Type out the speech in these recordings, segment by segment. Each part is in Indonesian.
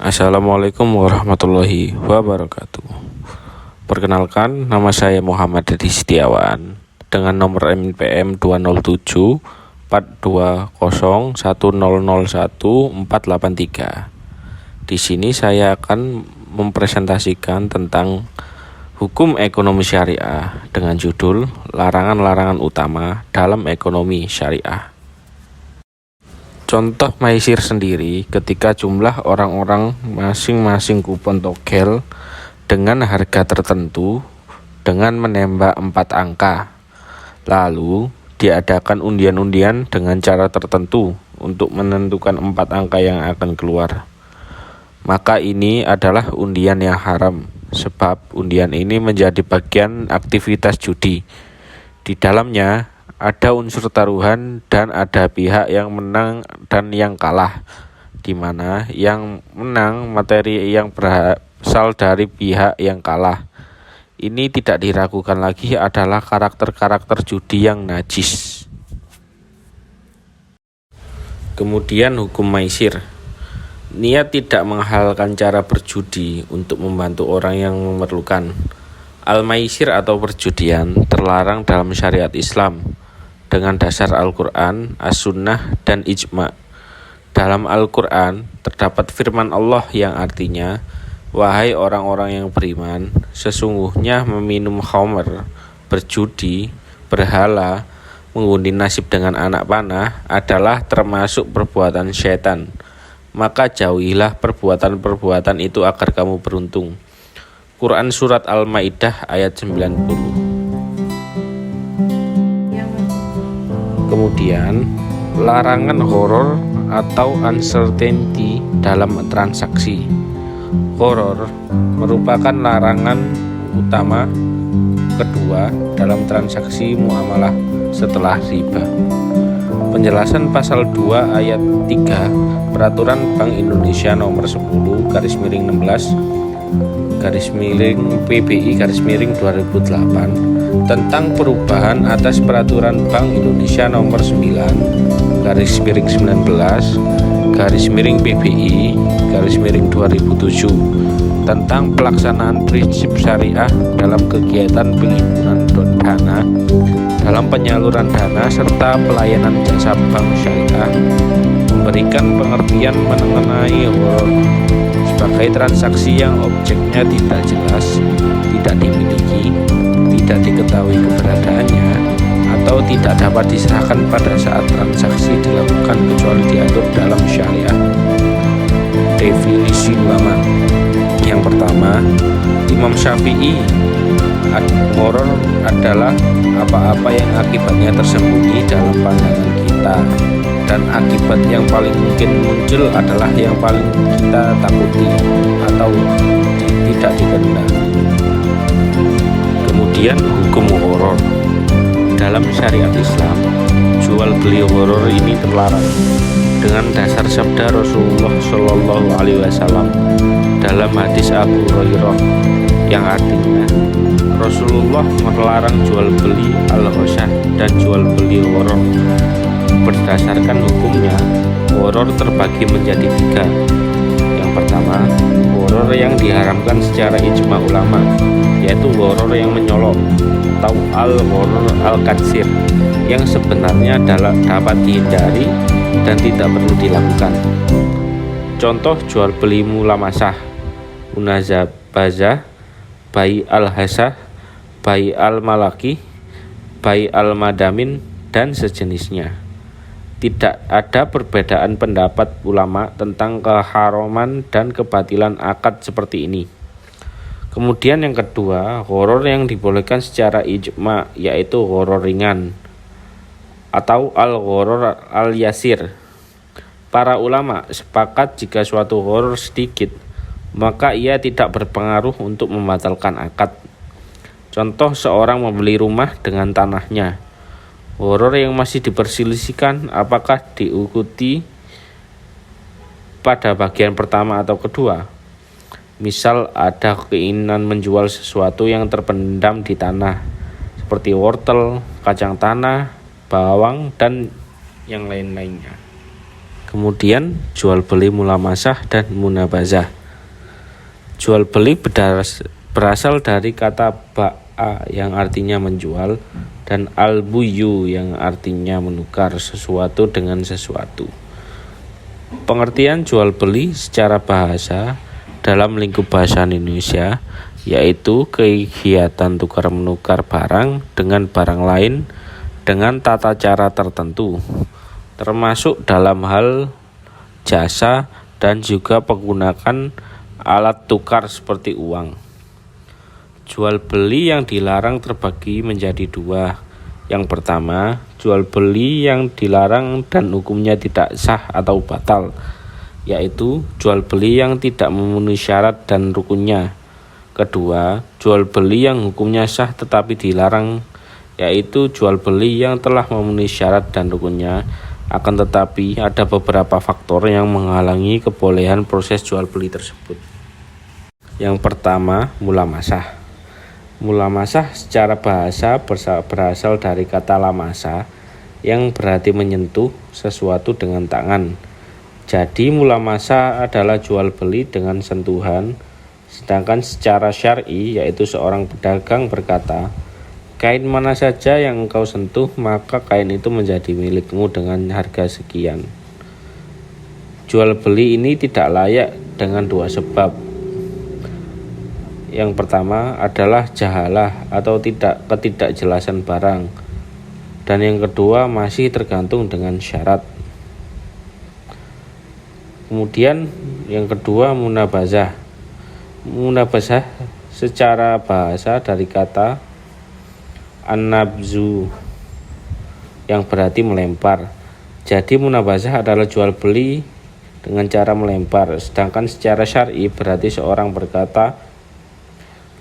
Assalamualaikum warahmatullahi wabarakatuh. Perkenalkan, nama saya Muhammad Dedi Setiawan dengan nomor NPM 207 420 1001 483. Di sini saya akan mempresentasikan tentang hukum ekonomi syariah dengan judul Larangan-larangan utama dalam ekonomi syariah. Contoh maisir sendiri ketika jumlah orang-orang masing-masing kupon togel dengan harga tertentu dengan menembak 4 angka. Lalu diadakan undian-undian dengan cara tertentu untuk menentukan 4 angka yang akan keluar. Maka ini adalah undian yang haram, sebab undian ini menjadi bagian aktivitas judi. Di dalamnya ada unsur taruhan dan ada pihak yang menang dan yang kalah, di mana yang menang materi yang berasal dari pihak yang kalah. Ini tidak diragukan lagi adalah karakter-karakter judi yang najis. Kemudian hukum maisir. Niat tidak menghalalkan cara berjudi untuk membantu orang yang memerlukan. Al-maisir atau perjudian terlarang dalam syariat Islam dengan dasar Al-Quran, As-Sunnah, dan Ijma'. Dalam Al-Quran terdapat firman Allah yang artinya, "Wahai orang-orang yang beriman, sesungguhnya meminum khamr, berjudi, berhala, mengundi nasib dengan anak panah adalah termasuk perbuatan syaitan. Maka jauhilah perbuatan-perbuatan itu agar kamu beruntung." Quran Surat Al-Maidah ayat 90. Kemudian, larangan horor atau uncertainty dalam transaksi. Horor merupakan larangan utama kedua dalam transaksi muamalah setelah riba. Penjelasan pasal 2 ayat 3 Peraturan Bank Indonesia nomor 10/16/PBI/2008 tentang perubahan atas Peraturan Bank Indonesia nomor 9/19/PBI/2007 tentang pelaksanaan prinsip syariah dalam kegiatan penghiburan dana, dalam penyaluran dana serta pelayanan jasa bank syariah, memberikan pengertian mengenai horor sebagai transaksi yang objeknya tidak jelas, tidak dimiliki, tidak diketahui keberadaannya, atau tidak dapat diserahkan pada saat transaksi dilakukan kecuali diatur dalam syariah. Definisi ulama. Yang pertama, Imam Syafi'i, horor adalah apa-apa yang akibatnya tersembunyi dalam pandangan kita, dan akibat yang paling mungkin muncul adalah yang paling kita takuti atau tidak dikehendaki. Kemudian hukum horor. Dalam syariat Islam, jual beli horor ini terlarang dengan dasar sabda Rasulullah Shallallahu Alaihi Wasallam dalam hadis Abu Hurairah yang artinya, Rasulullah melarang jual beli al-ghasyah dan jual beli horor. Berdasarkan hukumnya, horor terbagi menjadi 3. Yang pertama, horor yang diharamkan secara ijma ulama, yaitu horor yang menyolok atau al-horor al-katsir, yang sebenarnya dapat dihindari dan tidak perlu dilakukan. Contoh jual beli mulamasah, munazabazah, bai al-hasah, bai al-malaki, bai al-madamin, dan sejenisnya. Tidak ada perbedaan pendapat ulama tentang keharaman dan kebatilan akad seperti ini. Kemudian yang kedua, horor yang dibolehkan secara ijma, yaitu horor ringan atau al-horor al-yasir. Para ulama sepakat jika suatu horor sedikit, maka ia tidak berpengaruh untuk membatalkan akad. Contoh, seorang membeli rumah dengan tanahnya. Horor yang masih diperselisihkan apakah diikuti pada bagian pertama atau kedua. Misal ada keinginan menjual sesuatu yang terpendam di tanah, seperti wortel, kacang tanah, bawang, dan yang lain-lainnya. Kemudian jual beli mulamasah dan munabazah. Jual beli berasal dari kata ba'a yang artinya menjual dan al-buyu yang artinya menukar sesuatu dengan sesuatu. Pengertian jual beli secara bahasa dalam lingkup bahasa Indonesia yaitu kegiatan tukar menukar barang dengan barang lain dengan tata cara tertentu, termasuk dalam hal jasa dan juga menggunakan alat tukar seperti uang. Jual beli yang dilarang terbagi menjadi dua. Yang pertama, jual beli yang dilarang dan hukumnya tidak sah atau batal, yaitu jual beli yang tidak memenuhi syarat dan rukunnya. Kedua, jual beli yang hukumnya sah tetapi dilarang, yaitu jual beli yang telah memenuhi syarat dan rukunnya, akan tetapi ada beberapa faktor yang menghalangi kebolehan proses jual beli tersebut. Yang pertama, mulamasah. Mulamasah secara bahasa berasal dari kata lamasa yang berarti menyentuh sesuatu dengan tangan. Jadi mulamasah adalah jual beli dengan sentuhan, sedangkan secara syar'i yaitu seorang pedagang berkata, kain mana saja yang engkau sentuh maka kain itu menjadi milikmu dengan harga sekian. Jual beli ini tidak layak dengan dua sebab. Yang pertama adalah jahalah atau ketidakjelasan barang, dan yang kedua masih tergantung dengan syarat. Kemudian yang kedua munabazah. Munabazah secara bahasa dari kata an-nabzu yang berarti melempar. Jadi munabazah adalah jual beli dengan cara melempar, sedangkan secara syar'i berarti seorang berkata,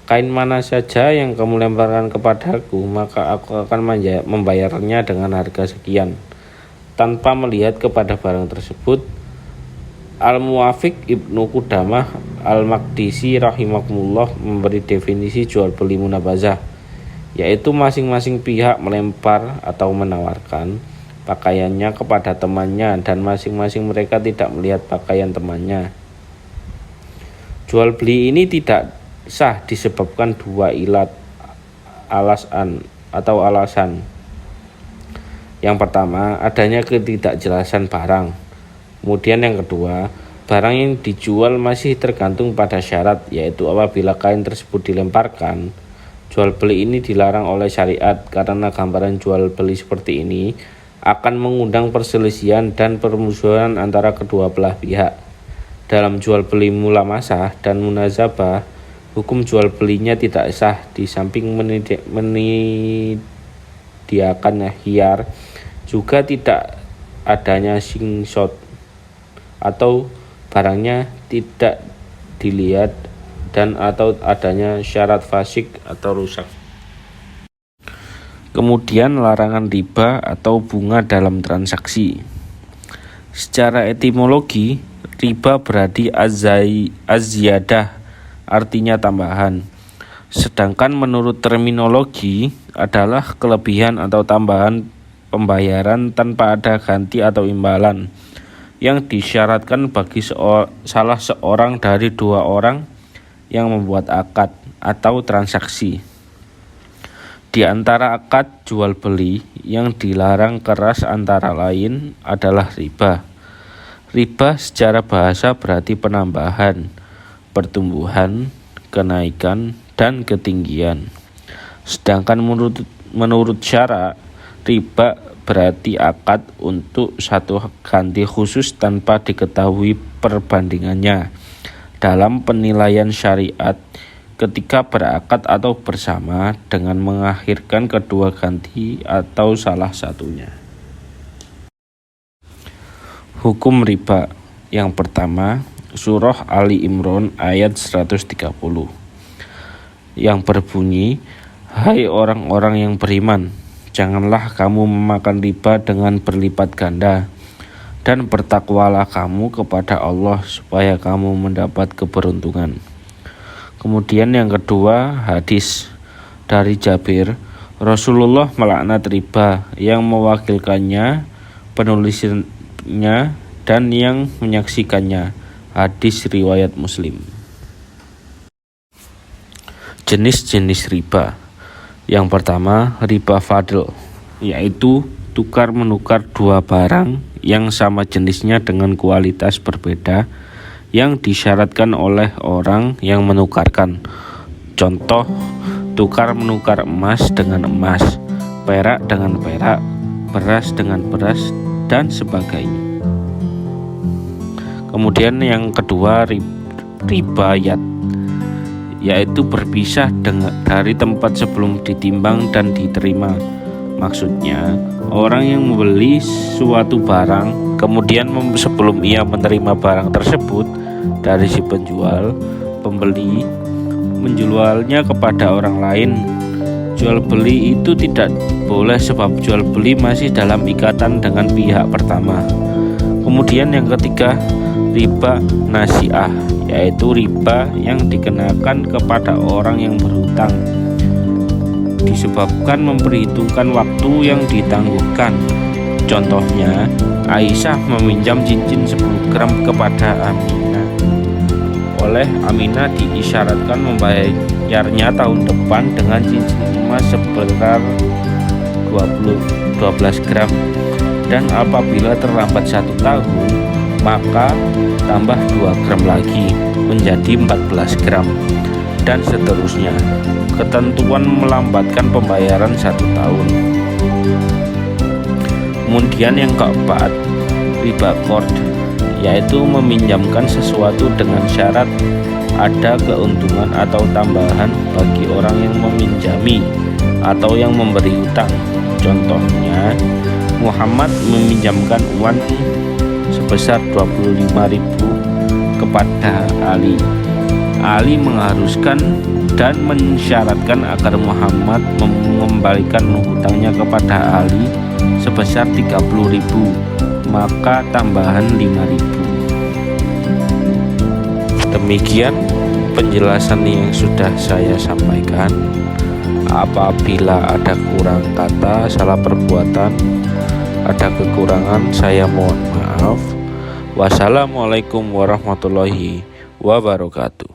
kain mana saja yang kamu lemparkan kepadaku, maka aku akan membayarnya dengan harga sekian, tanpa melihat kepada barang tersebut. Al-Muwafiq Ibnu Qudamah Al-Maqdisi rahimahullah memberi definisi jual beli munabazah, yaitu masing-masing pihak melempar atau menawarkan pakaiannya kepada temannya dan masing-masing mereka tidak melihat pakaian temannya. Jual beli ini tidak sah disebabkan dua ilat alasan. Yang pertama, adanya ketidakjelasan barang. Kemudian yang kedua, barang yang dijual masih tergantung pada syarat, yaitu apabila kain tersebut dilemparkan. Jual beli ini dilarang oleh syariat karena gambaran jual beli seperti ini akan mengundang perselisihan dan permusuhan antara kedua belah pihak. Dalam jual beli mulamasah dan munazabah, hukum jual belinya tidak sah. Di samping menyediakan khiyar, juga tidak adanya singshot atau barangnya tidak dilihat dan atau adanya syarat fasik atau rusak. Kemudian larangan riba atau bunga dalam transaksi. Secara etimologi, riba berarti az-ziyadah, artinya tambahan. Sedangkan menurut terminologi adalah kelebihan atau tambahan pembayaran tanpa ada ganti atau imbalan yang disyaratkan bagi salah seorang dari dua orang yang membuat akad atau transaksi. Di antara akad jual beli yang dilarang keras antara lain adalah riba. Riba secara bahasa berarti penambahan, pertumbuhan, kenaikan, dan ketinggian. Sedangkan menurut syara, riba berarti akad untuk satu ganti khusus tanpa diketahui perbandingannya dalam penilaian syariat ketika berakad atau bersama dengan mengakhirkan kedua ganti atau salah satunya. Hukum riba. Yang pertama, Surah Ali Imran ayat 130 yang berbunyi, hai orang-orang yang beriman, janganlah kamu memakan riba dengan berlipat ganda, dan bertakwalah kamu kepada Allah supaya kamu mendapat keberuntungan. Kemudian yang kedua, hadis dari Jabir, Rasulullah melaknat riba yang mewakilkannya, penulisnya dan yang menyaksikannya. Hadis riwayat Muslim. Jenis-jenis riba. Yang pertama, riba fadl, yaitu tukar menukar dua barang yang sama jenisnya dengan kualitas berbeda yang disyaratkan oleh orang yang menukarkan. Contoh, tukar menukar emas dengan emas, perak dengan perak, beras dengan beras, dan sebagainya. Kemudian yang kedua, ribayat, yaitu berpisah dari tempat sebelum ditimbang dan diterima. Maksudnya, orang yang membeli suatu barang, kemudian sebelum ia menerima barang tersebut dari si penjual, pembeli menjualnya kepada orang lain. Jual beli itu tidak boleh sebab jual beli masih dalam ikatan dengan pihak pertama. Kemudian yang ketiga, riba nasiah, yaitu riba yang dikenakan kepada orang yang berhutang disebabkan memperhitungkan waktu yang ditangguhkan. Contohnya, Aisyah meminjam cincin 10 gram kepada Aminah. Oleh Aminah diisyaratkan membayarnya tahun depan dengan cincin emas sebesar 12 gram, dan apabila terlambat 1 tahun maka tambah 2 gram lagi menjadi 14 gram, dan seterusnya. Ketentuan melambatkan pembayaran 1 tahun. Kemudian yang keempat, riba qard, yaitu meminjamkan sesuatu dengan syarat ada keuntungan atau tambahan bagi orang yang meminjami atau yang memberi utang. Contohnya, Muhammad meminjamkan uang sebesar 25.000 kepada Ali. Ali mengharuskan dan mensyaratkan agar Muhammad mengembalikan hutangnya kepada Ali sebesar 30.000, maka tambahan 5.000. Demikian penjelasan yang sudah saya sampaikan. Apabila ada kurang kata, salah perbuatan, ada kekurangan, saya mohon maaf. Wassalamualaikum warahmatullahi wabarakatuh.